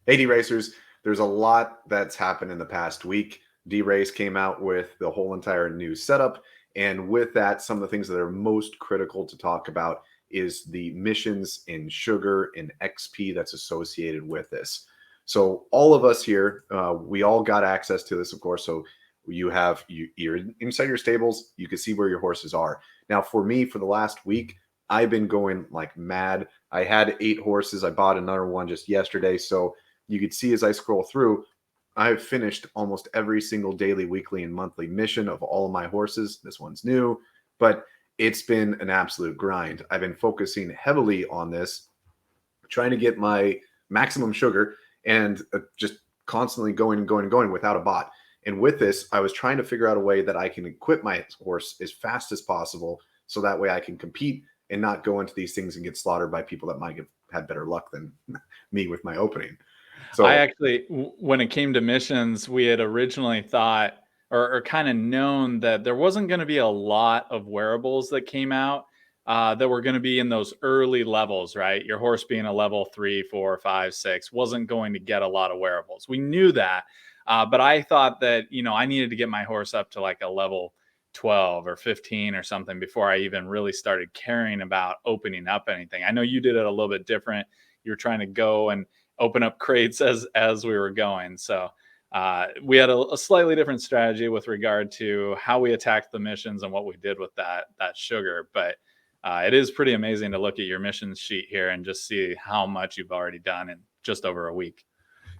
Hey, DeRacers, there's a lot that's happened in the past week. DeRace came out with the whole entire new setup. And with that, some of the things that are most critical to talk about is the missions in sugar and XP that's associated with this. So all of us here, we all got access to this, of course. So you're inside your stables, you can see where your horses are. Now, for me, for the last week, I've been going like mad. I had 8 horses. I bought another one just yesterday. So you could see as I scroll through, I've finished almost every single daily, weekly, and monthly mission of all of my horses. This one's new, but it's been an absolute grind. I've been focusing heavily on this, trying to get my maximum sugar and just constantly going and going and going without a bot. And with this, I was trying to figure out a way that I can equip my horse as fast as possible so that way I can compete and not go into these things and get slaughtered by people that might have had better luck than me with my opening. So I actually, when it came to missions, we had originally thought or kind of known that there wasn't going to be a lot of wearables that came out that were going to be in those early levels, right? Your horse being a level 3, 4, 5, 6 wasn't going to get a lot of wearables. We knew that. But I thought that, I needed to get my horse up to like a level 12 or 15 or something before I even really started caring about opening up anything. I know you did it a little bit different. You were trying to go and open up crates as we were going. So we had a slightly different strategy with regard to how we attacked the missions and what we did with that sugar. But it is pretty amazing to look at your missions sheet here and just see how much you've already done in just over a week.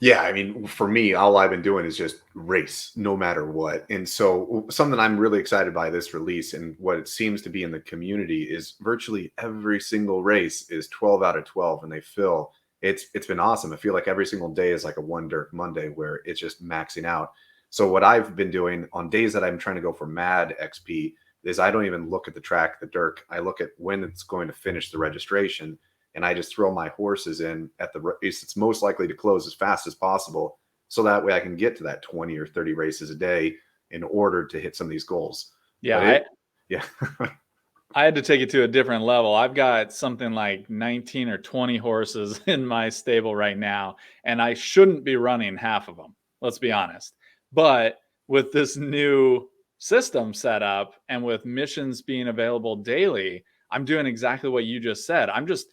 yeah, I mean, for me, all I've been doing is just race no matter what. And so, something I'm really excited by this release and what it seems to be in the community is virtually every single race is 12 out of 12 and they fill. It's been awesome. I feel like every single day is like a one dirt Monday where it's just maxing out. So, what I've been doing on days that I'm trying to go for mad XP is I don't even look at the track, the dirt. I look at when it's going to finish the registration and I just throw my horses in at the race it's most likely to close as fast as possible. So that way I can get to that 20 or 30 races a day in order to hit some of these goals. Yeah, But yeah. I had to take it to a different level. I've got something like 19 or 20 horses in my stable right now, and I shouldn't be running half of them. Let's be honest. But with this new system set up and with missions being available daily, I'm doing exactly what you just said. I'm just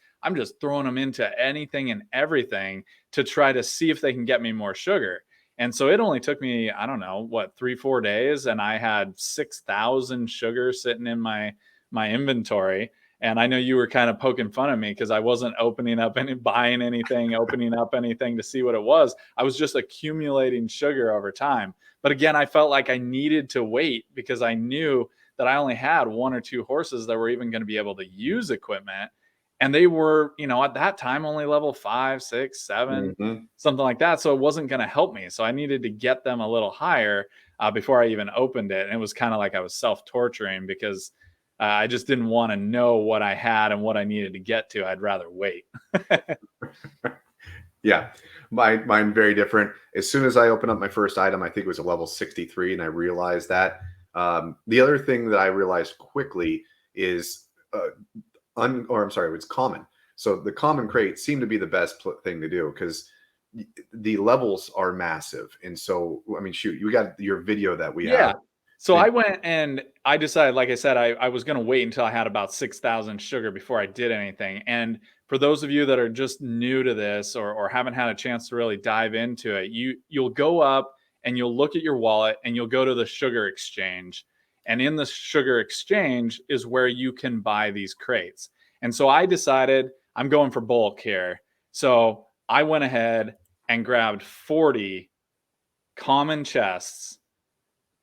throwing them into anything and everything to try to see if they can get me more sugar. And so it only took me, I don't know, what, 3-4 days, and I had 6,000 sugar sitting in my inventory. And I know you were kind of poking fun at me because I wasn't opening up buying anything, opening up anything to see what it was. I was just accumulating sugar over time. But again, I felt like I needed to wait because I knew that I only had 1 or 2 horses that were even going to be able to use equipment. And they were, at that time only level 5, 6, 7, Mhm. something like that. So it wasn't going to help me. So I needed to get them a little higher before I even opened it. And it was kind of like I was self-torturing because I just didn't want to know what I had and what I needed to get to. I'd rather wait. Yeah, mine very different. As soon as I open up my first item, I think it was a level 63, and I realized that. The other thing that I realized quickly is, I'm sorry, it's common. So the common crate seemed to be the best thing to do because the levels are massive. And so, I mean, shoot, you got your video that we have. Yeah. So I went and I decided, like I said, I was going to wait until I had about 6,000 sugar before I did anything. And for those of you that are just new to this or haven't had a chance to really dive into it, you'll go up and you'll look at your wallet and you'll go to the sugar exchange. And in the sugar exchange is where you can buy these crates. And so I decided I'm going for bulk here. So I went ahead and grabbed 40 common chests,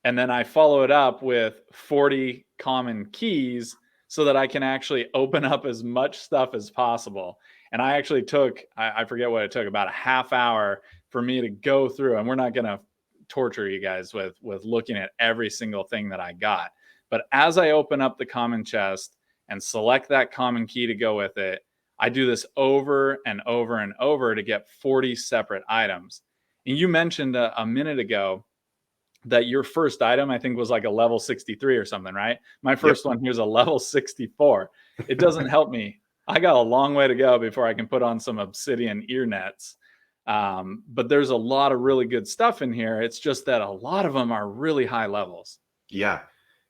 and then I follow it up with 40 common keys so that I can actually open up as much stuff as possible. And I actually took, I forget what it took, about a half hour for me to go through. And we're not going to torture you guys with looking at every single thing that I got. But as I open up the common chest and select that common key to go with it, I do this over and over and over to get 40 separate items. And you mentioned a minute ago that your first item, I think, was like a level 63 or something, right? My Yep. first one here's a level 64. It doesn't help me. I got a long way to go before I can put on some obsidian ear nets. But there's a lot of really good stuff in here. It's just that a lot of them are really high levels. Yeah.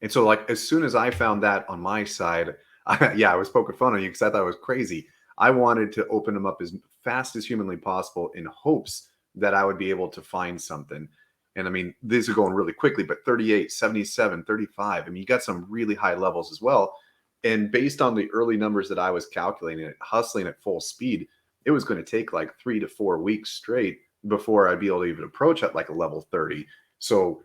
And so, like, as soon as I found that on my side, I was poking fun on you because I thought it was crazy. I wanted to open them up as fast as humanly possible in hopes that I would be able to find something. And I mean, these are going really quickly, but 38, 77, 35. I mean, you got some really high levels as well. And based on the early numbers that I was calculating, it, hustling at full speed, it was going to take like 3 to 4 weeks straight before I'd be able to even approach at like a level 30. So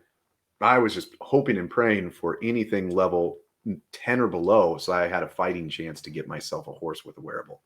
I was just hoping and praying for anything level 10 or below, so I had a fighting chance to get myself a horse with a wearable.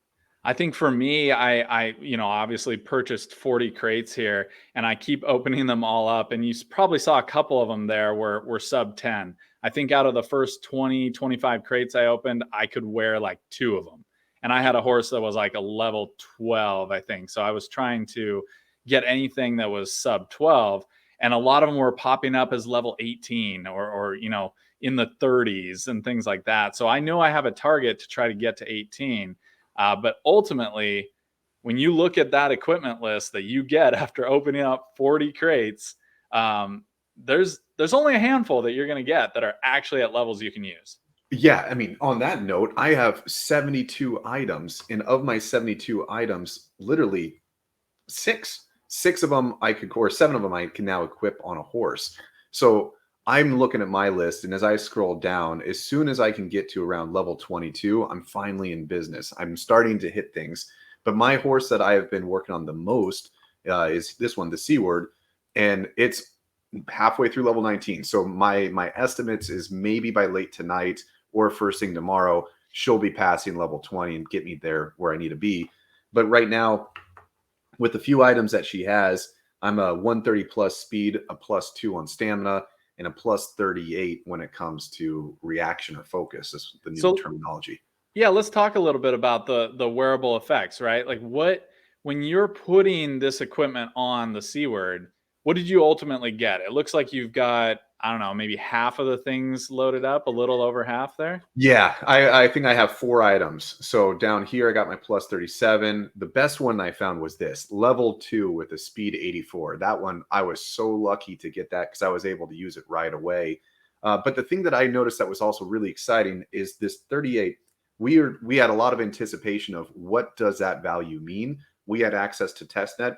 I think for me, I obviously purchased 40 crates here, and I keep opening them all up. And you probably saw a couple of them there were sub 10. I think out of the first 20, 25 crates I opened, I could wear like 2 of them. And I had a horse that was like a level 12, I think. So I was trying to get anything that was sub 12. And a lot of them were popping up as level 18 or in the 30s and things like that. So I know I have a target to try to get to 18. But ultimately, when you look at that equipment list that you get after opening up 40 crates, there's only a handful that you're going to get that are actually at levels you can use. Yeah, I mean, on that note, I have 72 items, and of my 72 items, literally six of them I could, or 7 of them I can now equip on a horse. So I'm looking at my list, and as I scroll down, as soon as I can get to around level 22, I'm finally in business. I'm starting to hit things. But my horse that I have been working on the most is this one, the C word, and it's halfway through level 19. So my estimates is maybe by late tonight or first thing tomorrow, she'll be passing level 20 and get me there where I need to be. But right now, with the few items that she has, I'm a 130 plus speed, a +2 on stamina, and a +38 when it comes to reaction or focus. Is the new terminology. Yeah, let's talk a little bit about the wearable effects, right? Like when you're putting this equipment on the C word, what did you ultimately get? It looks like you've got, I don't know, maybe half of the things loaded up, a little over half there. Yeah, I think I have 4 items. So down here, I got my +37. The best one I found was this level 2 with a speed 84. That one, I was so lucky to get that because I was able to use it right away. But the thing that I noticed that was also really exciting is this 38. We had a lot of anticipation of what does that value mean. We had access to testnet,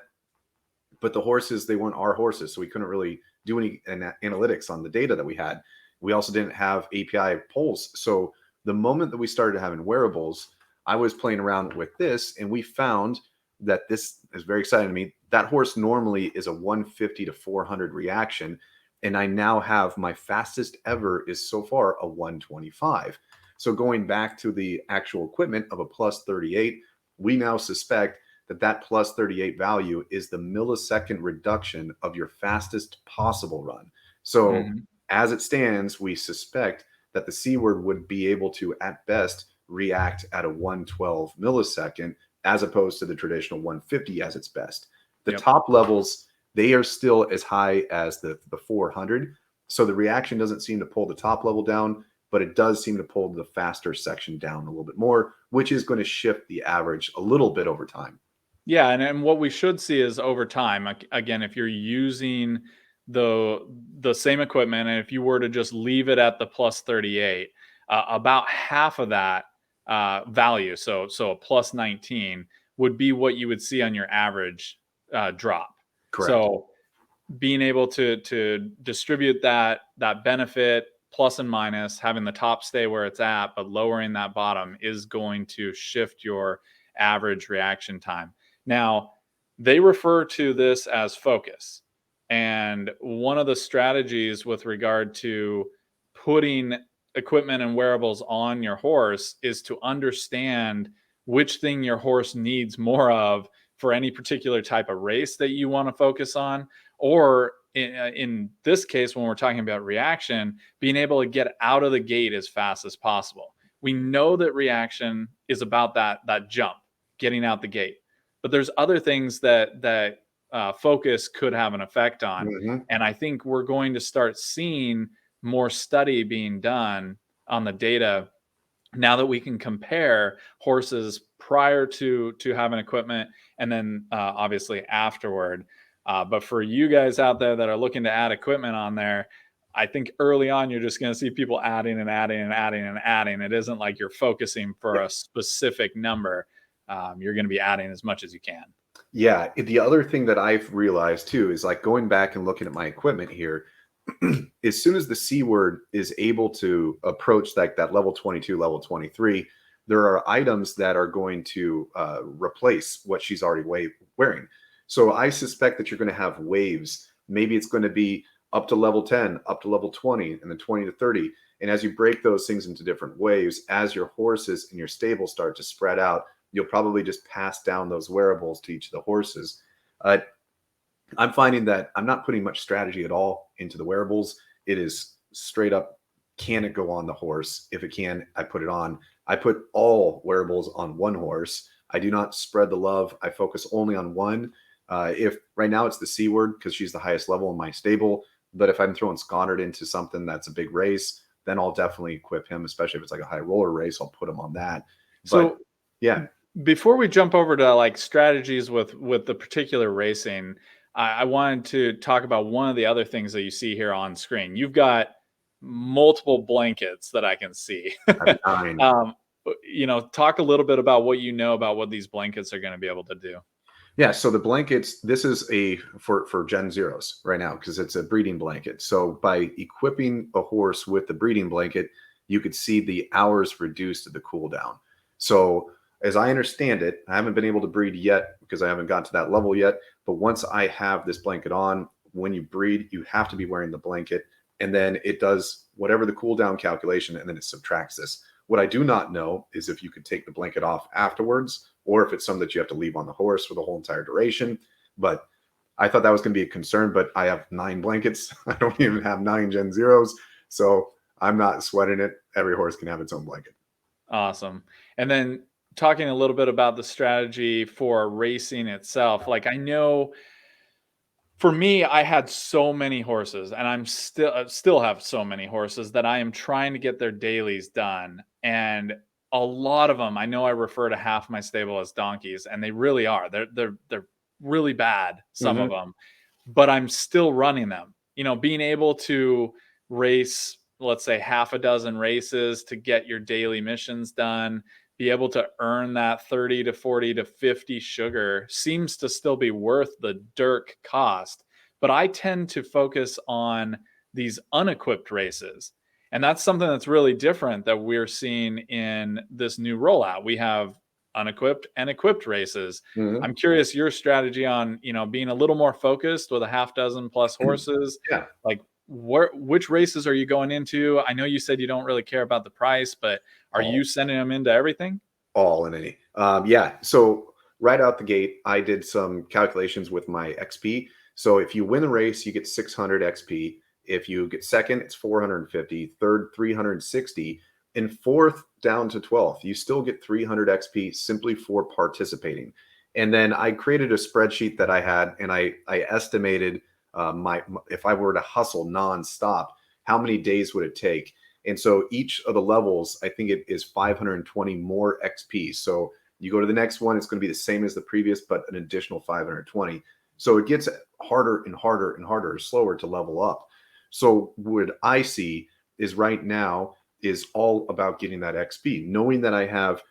but the horses, they weren't our horses, so we couldn't really do any analytics on the data that we had. We also didn't have API polls. So the moment that we started having wearables, I was playing around with this, and we found that this is very exciting to me. That horse normally is a 150 to 400 reaction, and I now have my fastest ever is so far a 125. So going back to the actual equipment of a +38, we now suspect that +38 value is the millisecond reduction of your fastest possible run. So Mhm. as it stands, we suspect that the C word would be able to, at best, react at a 112 millisecond, as opposed to the traditional 150 as its best. The Yep. top levels, they are still as high as the 400. So the reaction doesn't seem to pull the top level down, but it does seem to pull the faster section down a little bit more, which is going to shift the average a little bit over time. Yeah, and what we should see is over time, like, again, if you're using the the same equipment, and if you were to just leave it at the +38, about half of that value, so a +19 would be what you would see on your average drop. Correct. So being able to distribute that benefit plus and minus, having the top stay where it's at, but lowering that bottom is going to shift your average reaction time. Now, they refer to this as focus. And one of the strategies with regard to putting equipment and wearables on your horse is to understand which thing your horse needs more of for any particular type of race that you want to focus on, or in this case, when we're talking about reaction, being able to get out of the gate as fast as possible. We know that reaction is about that jump, getting out the gate, but there's other things that focus could have an effect on, Mhm. and I think we're going to start seeing more study being done on the data now that we can compare horses prior to having equipment and then obviously afterward. But for you guys out there that are looking to add equipment on there, I think early on you're just going to see people adding and adding and adding and adding. It isn't like you're focusing for a specific number. You're going to be adding as much as you can. Yeah. The other thing that I've realized too is like going back and looking at my equipment here. As soon as the C word is able to approach like that level 22, level 23, there are items that are going to replace what she's already wearing. So I suspect that you're going to have waves. Maybe it's going to be up to level 10, up to level 20, and then 20 to 30. And as you break those things into different waves, as your horses in your stable start to spread out, you'll probably just pass down those wearables to each of the horses. Uh, I'm finding that I'm not putting much strategy at all into the wearables. It is straight up, can it go on the horse? If it can, I put it on. I put all wearables on one horse. I do not spread the love. I focus only on one. If right now it's the C word because she's the highest level in my stable, but if I'm throwing Sconnard into something that's a big race, then I'll definitely equip him, especially if it's like a high roller race. I'll put him on that. So but yeah, before we jump over to like strategies with the particular racing, I wanted to talk about one of the other things that you see here on screen. You've got multiple blankets that I can see. I'm nine. Talk a little bit about what you know about what these blankets are going to be able to do. Yeah, so the blankets, this is a for Gen Zeros right now because it's a breeding blanket. So by equipping a horse with the breeding blanket, you could see the hours reduced to the cooldown. So as I understand it, I haven't been able to breed yet because I haven't gotten to that level yet. But once I have this blanket on, when you breed, you have to be wearing the blanket, and then it does whatever the cooldown calculation, and then it subtracts this. What I do not know is if you could take the blanket off afterwards, or if it's something that you have to leave on the horse for the whole entire duration. But I thought that was going to be a concern, but I have 9 blankets. I don't even have 9 Gen Zeros. So I'm not sweating it. Every horse can have its own blanket. Awesome. And then talking a little bit about the strategy for racing itself. Like I know for me, I had so many horses, and I'm still have so many horses that I am trying to get their dailies done. And a lot of them, I know I refer to half my stable as donkeys, and they really are. They're really bad, some of them, but I'm still running them. Being able to race, let's say half a dozen races to get your daily missions done, be able to earn that 30 to 40 to 50 sugar seems to still be worth the dirk cost. But I tend to focus on these unequipped races. And that's something that's really different that we're seeing in this new rollout. We have unequipped and equipped races. Mm-hmm. I'm curious your strategy on, being a little more focused with a half dozen plus horses. Yeah. Like which races are you going into? I know you said you don't really care about the price, but are you sending them into everything? All in any. Yeah. So right out the gate, I did some calculations with my XP. So if you win the race, you get 600 XP. If you get second, it's 450. Third, 360. And fourth down to 12th, you still get 300 XP simply for participating. And then I created a spreadsheet that I had, and I estimated if I were to hustle nonstop, how many days would it take? And so each of the levels, I think it is 520 more XP. So you go to the next one, it's going to be the same as the previous, but an additional 520. So it gets harder and harder and harder, slower to level up. So what I see is right now is all about getting that XP, knowing that I have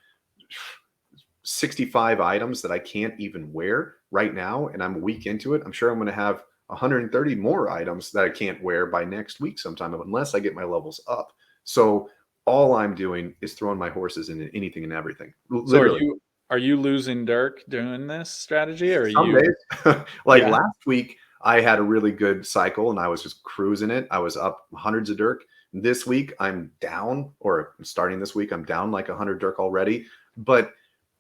65 items that I can't even wear right now, and I'm a week into it. I'm sure I'm going to have 130 more items that I can't wear by next week sometime, unless I get my levels up. So all I'm doing is throwing my horses into anything and everything. Literally. So are you losing Dirk doing this strategy, or are Some you? days, like last week, I had a really good cycle and I was just cruising it. I was up hundreds of Dirk. This week, I'm down, or starting this week, I'm down like 100 Dirk already. But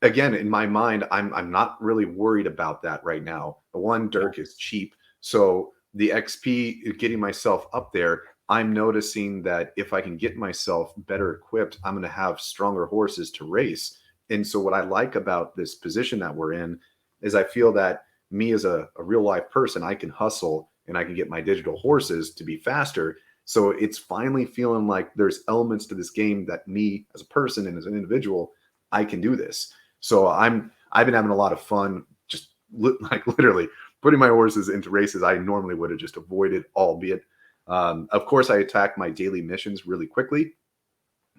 again, in my mind, I'm not really worried about that right now. The one Dirk is cheap. So the XP, getting myself up there, I'm noticing that if I can get myself better equipped, I'm going to have stronger horses to race. And so what I like about this position that we're in is I feel that me as a real life person, I can hustle and I can get my digital horses to be faster. So it's finally feeling like there's elements to this game that me as a person and as an individual, I can do this. So I've been having a lot of fun, just like literally putting my horses into races I normally would have just avoided, albeit of course I attack my daily missions really quickly.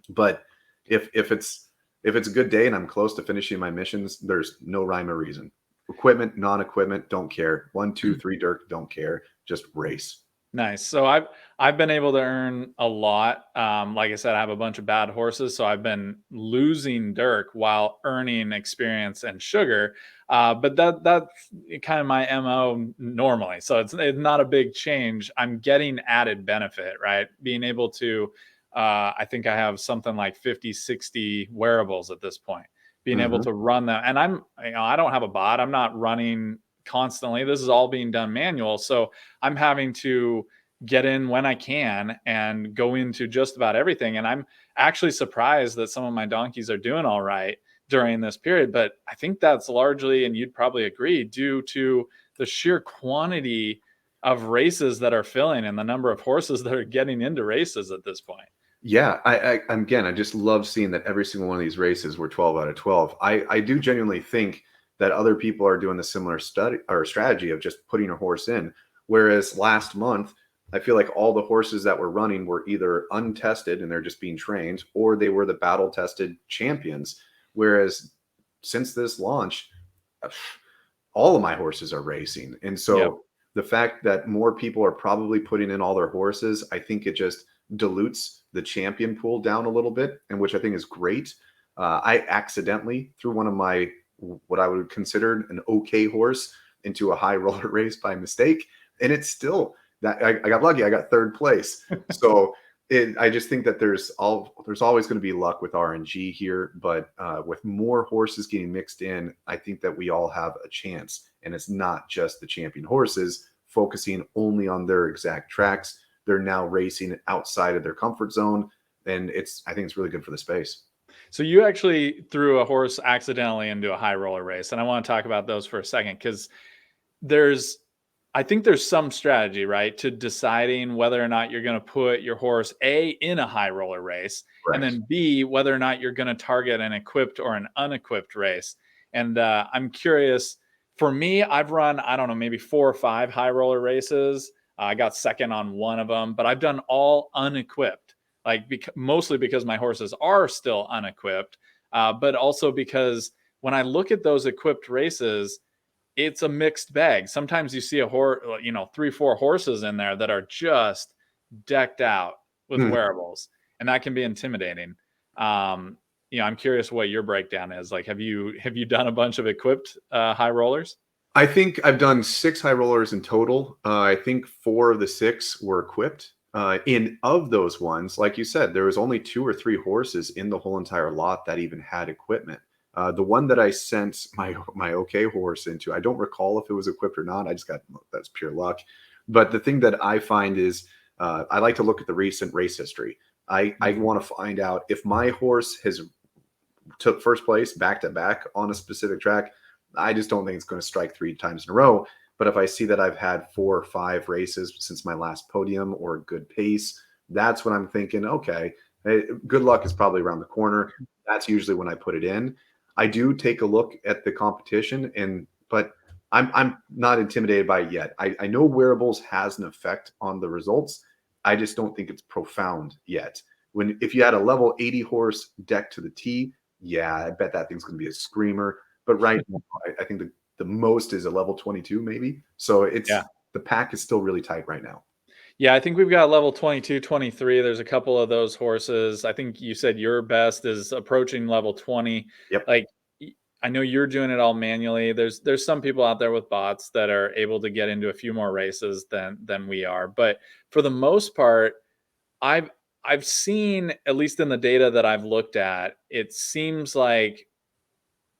But if it's a good day and I'm close to finishing my missions, there's no rhyme or reason. Equipment, non-equipment, don't care. 1, 2, 3 dirt, don't care. Just race. Nice. So I've been able to earn a lot. Like I said, I have a bunch of bad horses, so I've been losing Dirk while earning experience and sugar. But that's kind of my MO normally. So it's not a big change. I'm getting added benefit, right? Being able to, I think I have something like 50, 60 wearables at this point. Being able Mhm. to run them, and I don't have a bot. I'm not running constantly. This is all being done manual. So I'm having to get in when I can and go into just about everything. And I'm actually surprised that some of my donkeys are doing all right during this period. But I think that's largely, and you'd probably agree, due to the sheer quantity of races that are filling and the number of horses that are getting into races at this point. Yeah, again, I just love seeing that every single one of these races were 12 out of 12. I do genuinely think that other people are doing the similar study or strategy of just putting a horse in. Whereas last month, I feel like all the horses that were running were either untested and they're just being trained, or they were the battle tested champions. Whereas since this launch, all of my horses are racing. And Yep. so the fact that more people are probably putting in all their horses, I think it just dilutes the champion pool down a little bit, and which I think is great. I accidentally threw one of my what I would consider an okay horse into a high roller race by mistake, and it's still that I got lucky. I got third place. So I just think that there's always going to be luck with RNG here, but with more horses getting mixed in, I think that we all have a chance, and it's not just the champion horses focusing only on their exact tracks. They're now racing outside of their comfort zone, and I think it's really good for the space. So you actually threw a horse accidentally into a high roller race. And I want to talk about those for a second because there's I think there's some strategy, right, to deciding whether or not you're going to put your horse A in a high roller race, and Correct. then B whether or not you're going to target an equipped or an unequipped race. And I'm curious. For me, I've run I don't know maybe 4 or 5 high roller races. I got second on one of them, but I've done all unequipped, like mostly because my horses are still unequipped, but also because when I look at those equipped races it's a mixed bag. Sometimes you see a horse, 3, 4 horses in there that are just decked out with Mhm. wearables, and that can be intimidating. Um, I'm curious what your breakdown is. Like, have you done a bunch of equipped high rollers? I think I've done 6 high rollers in total. I think 4 of the 6 were equipped. In of those ones, like you said, there was only 2 or 3 horses in the whole entire lot that even had equipment. The one that I sent my okay horse into, I don't recall if it was equipped or not. I just got that's pure luck. But the thing that I find is I like to look at the recent race history. I Mhm. want to find out if my horse has took first place back to back on a specific track. I just don't think it's going to strike 3 times in a row. But if I see that I've had 4 or 5 races since my last podium or a good pace, that's when I'm thinking, okay, good luck is probably around the corner. That's usually when I put it in. I do take a look at the competition, but I'm not intimidated by it yet. I know wearables has an effect on the results. I just don't think it's profound yet. If you had a level 80 horse deck to the T, yeah, I bet that thing's going to be a screamer. But right now, I think the most is a level 22, maybe. So Yeah. the pack is still really tight right now. Yeah, I think we've got level 22, 23. There's a couple of those horses. I think you said your best is approaching level 20. Yep. Like I know you're doing it all manually. There's some people out there with bots that are able to get into a few more races than we are. But for the most part, I've I've seen, at least in the data that I've looked at, it seems like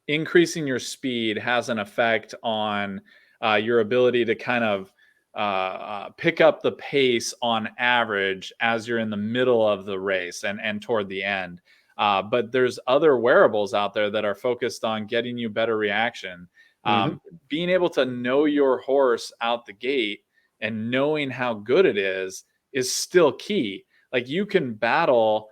increasing your speed has an effect on your ability to kind of pick up the pace on average as you're in the middle of the race and toward the end. But there's other wearables out there that are focused on getting you better reaction. Hmm. Being able to know your horse out the gate and knowing how good it is is still key. Like you can battle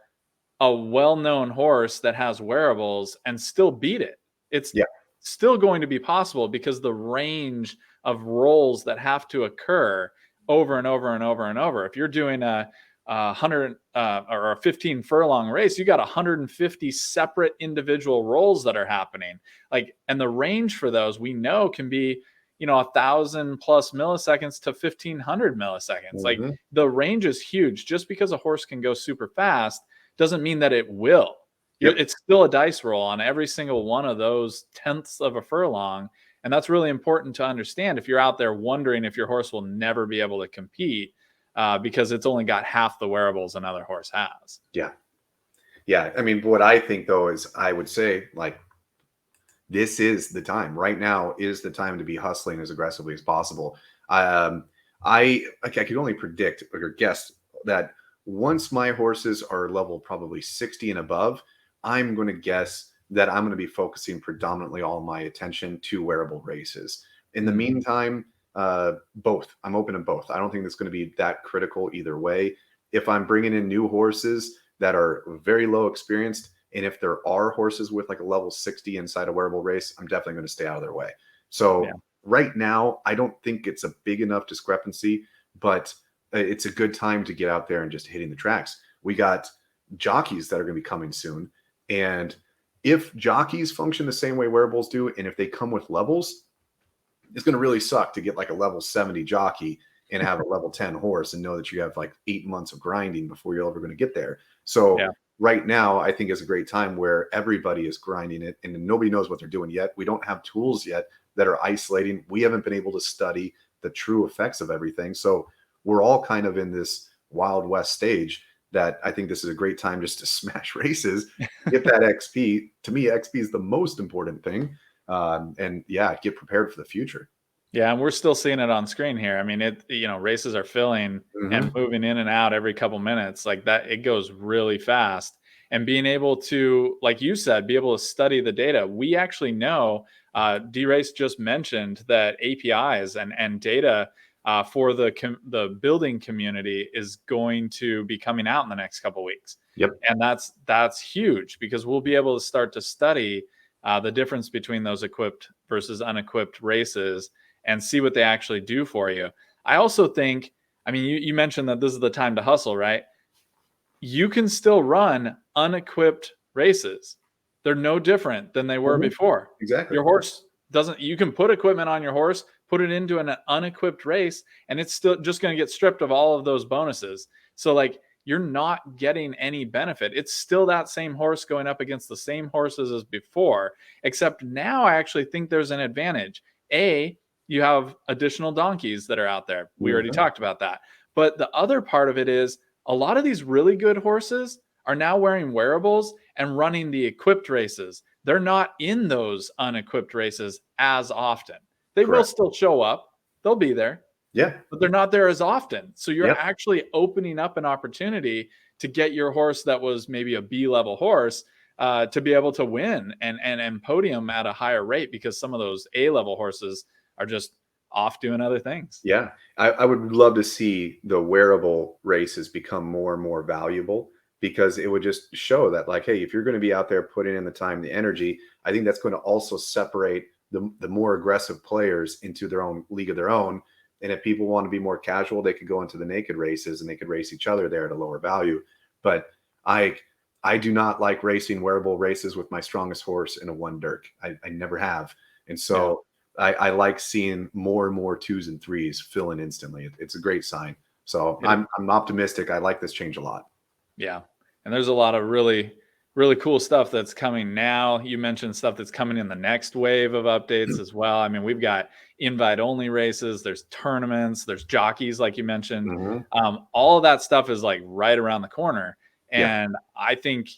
a well-known horse that has wearables and still beat it. It's Yeah. still going to be possible because the range of rolls that have to occur over and over and over and over. If you're doing a 100 or a 15 furlong race, you got 150 separate individual rolls that are happening. Like, and the range for those we know can be, 1,000 plus milliseconds to 1,500 milliseconds. Like Mm-hmm. the range is huge. Just because a horse can go super fast doesn't mean that it will. Yep. It's still a dice roll on every single one of those tenths of a furlong. And that's really important to understand if you're out there wondering if your horse will never be able to compete because it's only got half the wearables another horse has. Yeah. Yeah. I mean, what I think though is I would say like this is the time. Right now is the time to be hustling as aggressively as possible. I could only predict or guess that once my horses are level probably 60 and above, I'm going to guess that I'm going to be focusing predominantly all my attention to wearable races. In the meantime, both. I'm open to both. I don't think it's going to be that critical either way. If I'm bringing in new horses that are very low experienced, and if there are horses with like a level 60 inside a wearable race, I'm definitely going to stay out of their way. So right now, I don't think it's a big enough discrepancy, but it's a good time to get out there and just hitting the tracks. We got jockeys that are going to be coming soon. And if jockeys function the same way wearables do, and if they come with levels, it's going to really suck to get like a level 70 jockey and have a level 10 horse and know that you have like 8 months of grinding before you're ever going to get there. So right now, I think is a great time where everybody is grinding it and nobody knows what they're doing yet. We don't have tools yet that are isolating. We haven't been able to study the true effects of everything. So we're all kind of in this Wild West stage that I think this is a great time just to smash races, get that XP. To me, XP is the most important thing. And get prepared for the future. Yeah, and we're still seeing it on screen here. I mean, races are filling and moving in and out every couple minutes like that. It goes really fast. And being able to, like you said, be able to study the data. We actually know, DeRace just mentioned that APIs and data for the building community is going to be coming out in the next couple weeks. Yep. And that's huge because we'll be able to start to study the difference between those equipped versus unequipped races and see what they actually do for you. I also think, I mean, you mentioned that this is the time to hustle, right? You can still run unequipped races. They're no different than they were before. Exactly. Your horse you can put equipment on your horse, put it into an unequipped race, and it's still just going to get stripped of all of those bonuses. So like you're not getting any benefit. It's still that same horse going up against the same horses as before, except now I actually think there's an advantage. You have additional donkeys that are out there. We already talked about that. But the other part of it is a lot of these really good horses are now wearing wearables and running the equipped races. They're not in those unequipped races as often. They will still show up. They'll be there. Yeah. But they're not there as often. So you're actually opening up an opportunity to get your horse that was maybe a B-level horse to be able to win and podium at a higher rate because some of those A-level horses are just off doing other things. Yeah. I would love to see the wearable races become more and more valuable because it would just show that like, hey, if you're going to be out there putting in the time, the energy, I think that's going to also separate the more aggressive players into their own league of their own. And if people want to be more casual, they could go into the naked races and they could race each other there at a lower value. But I do not like racing wearable races with my strongest horse in a one Dirk. I never have. And so I like seeing more and more 2s and 3s fill in instantly. It's a great sign. So I'm optimistic. I like this change a lot. Yeah. And there's a lot of really, really cool stuff that's coming now. You mentioned stuff that's coming in the next wave of updates as well. I mean, we've got invite only races, there's tournaments, there's jockeys, like you mentioned. All of that stuff is like right around the corner. And I think,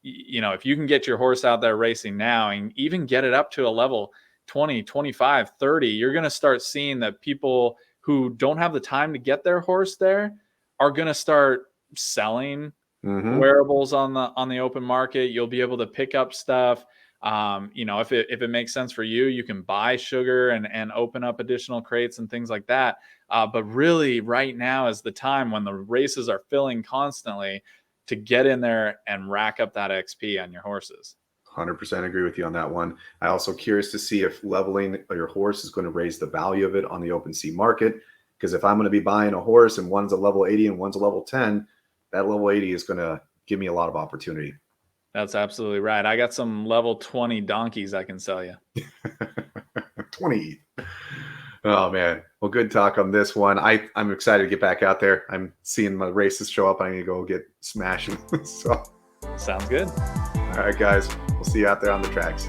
if you can get your horse out there racing now and even get it up to a level 20, 25, 30, you're going to start seeing that people who don't have the time to get their horse there are going to start selling wearables on the open market. You'll be able to pick up stuff. If it makes sense for you, you can buy sugar and open up additional crates and things like that. But really, right now is the time when the races are filling constantly to get in there and rack up that XP on your horses. 100% agree with you on that one. I also curious to see if leveling your horse is going to raise the value of it on the open sea market. Because if I'm going to be buying a horse and one's a level 80 and one's a level 10, that level 80 is going to give me a lot of opportunity. That's absolutely right. I got some level 20 donkeys I can sell you. 20. Oh man. Well, good talk on this one. I'm excited to get back out there. I'm seeing my races show up. I need to go get smashing. So Sounds good. all right, guys. We'll see you out there on the tracks.